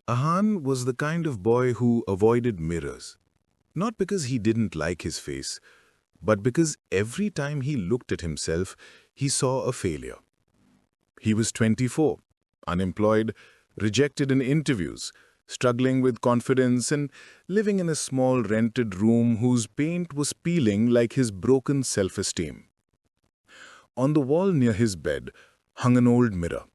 Ahaan was the kind of boy who avoided mirrors, not because he didn't like his face, but because every time he looked at himself, he saw a failure. He was 24, unemployed, rejected in interviews, struggling with confidence and living in a small rented room whose paint was peeling like his broken self-esteem. On the wall near his bed hung an old mirror,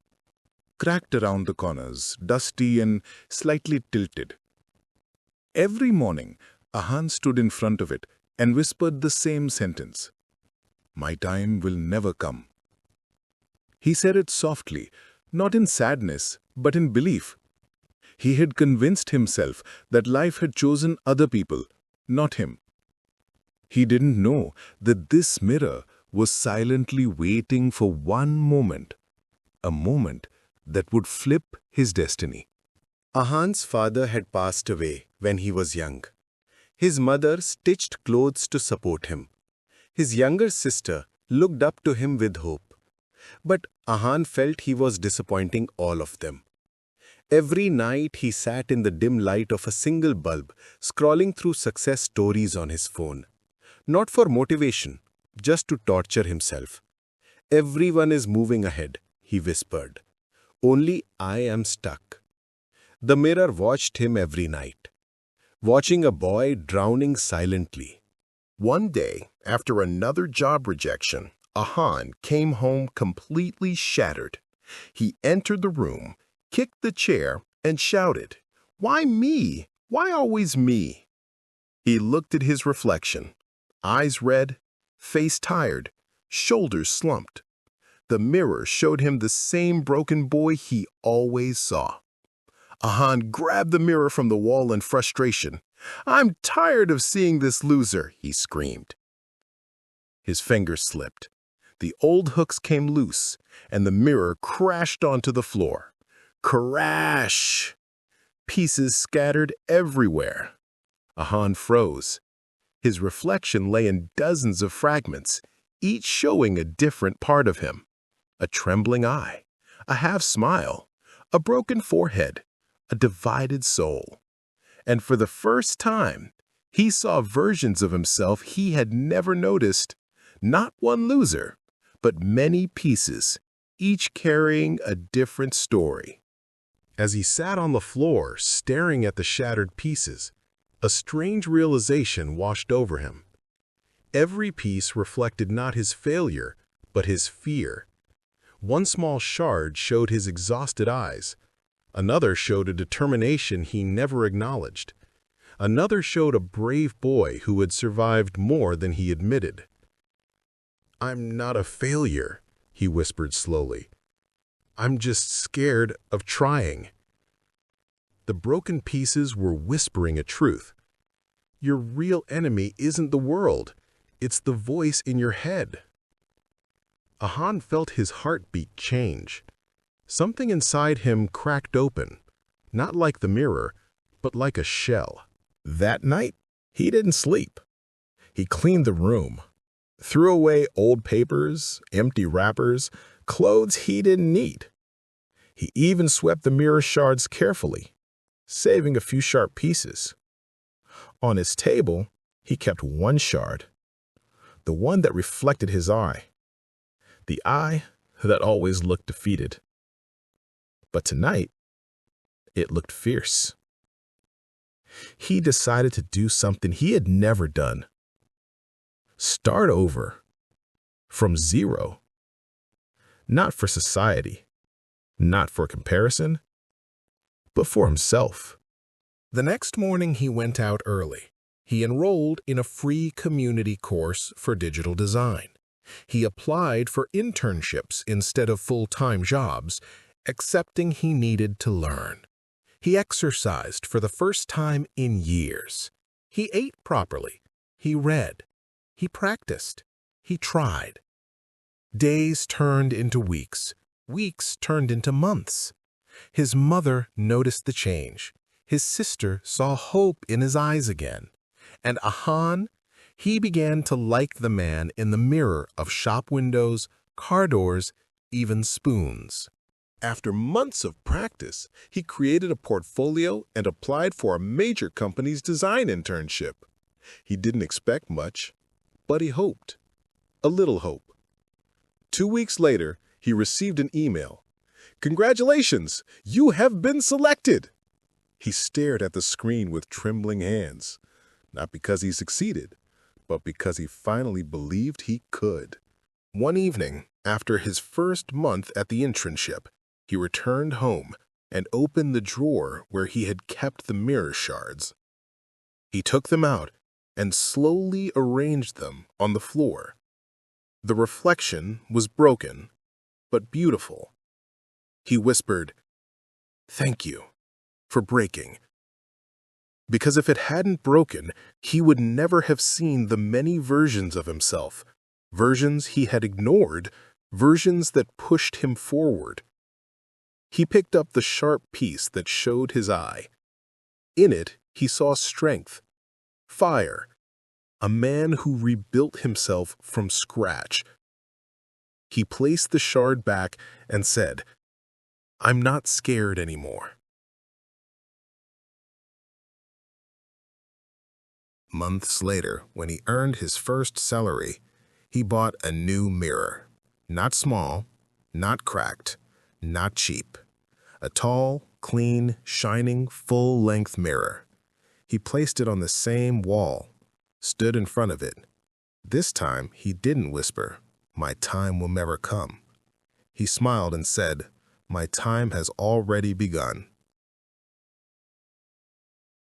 cracked around the corners, dusty and slightly tilted. Every morning, Ahaan stood in front of it and whispered the same sentence, "My time will never come." He said it softly, not in sadness, but in belief. He had convinced himself that life had chosen other people, not him. He didn't know that this mirror was silently waiting for one moment, a moment that would flip his destiny. Ahan's father had passed away when he was young. His mother stitched clothes to support him. His younger sister looked up to him with hope. But Ahaan felt he was disappointing all of them. Every night he sat in the dim light of a single bulb, scrolling through success stories on his phone. Not for motivation, just to torture himself. "Everyone is moving ahead," he whispered. "Only I am stuck." The mirror watched him every night, watching a boy drowning silently. One day, after another job rejection, Ahaan came home completely shattered. He entered the room, kicked the chair, and shouted, "Why me? Why always me?" He looked at his reflection, eyes red, face tired, shoulders slumped. The mirror showed him the same broken boy he always saw. Ahaan grabbed the mirror from the wall in frustration. "I'm tired of seeing this loser," he screamed. His fingers slipped. The old hooks came loose, and the mirror crashed onto the floor. Crash! Pieces scattered everywhere. Ahaan froze. His reflection lay in dozens of fragments, each showing a different part of him. A trembling eye, a half smile, a broken forehead, a divided soul. And for the first time, he saw versions of himself he had never noticed. Not one loser, but many pieces, each carrying a different story. As he sat on the floor, staring at the shattered pieces, a strange realization washed over him. Every piece reflected not his failure, but his fear. One small shard showed his exhausted eyes. Another showed a determination he never acknowledged. Another showed a brave boy who had survived more than he admitted. "I'm not a failure," he whispered slowly. "I'm just scared of trying." The broken pieces were whispering a truth. Your real enemy isn't the world. It's the voice in your head. Ahaan felt his heartbeat change. Something inside him cracked open, not like the mirror, but like a shell. That night, he didn't sleep. He cleaned the room, threw away old papers, empty wrappers, clothes he didn't need. He even swept the mirror shards carefully, saving a few sharp pieces. On his table, he kept one shard, the one that reflected his eye, the eye that always looked defeated. But tonight, it looked fierce. He decided to do something he had never done. Start over, from zero. Not for society, not for comparison, but for himself. The next morning he went out early. He enrolled in a free community course for digital design. He applied for internships instead of full-time jobs, accepting he needed to learn. He exercised for the first time in years. He ate properly. He read. He practiced. He tried. Days turned into weeks. Weeks turned into months. His mother noticed the change. His sister saw hope in his eyes again. And Ahaan, he began to like the man in the mirror of shop windows, car doors, even spoons. After months of practice, he created a portfolio and applied for a major company's design internship. He didn't expect much, but he hoped. A little hope. 2 weeks later, he received an email. "Congratulations! You have been selected!" He stared at the screen with trembling hands, not because he succeeded, but because he finally believed he could. One evening, after his first month at the internship, he returned home and opened the drawer where he had kept the mirror shards. He took them out and slowly arranged them on the floor. The reflection was broken, but beautiful. He whispered, "Thank you for breaking." Because if it hadn't broken, he would never have seen the many versions of himself, versions he had ignored, versions that pushed him forward. He picked up the sharp piece that showed his eye. In it, he saw strength, fire, a man who rebuilt himself from scratch. He placed the shard back and said, "I'm not scared anymore." Months later, when he earned his first salary, he bought a new mirror. Not small, not cracked, not cheap. A tall, clean, shining, full-length mirror. He placed it on the same wall, stood in front of it. This time, he didn't whisper, "My time will never come." He smiled and said, "My time has already begun."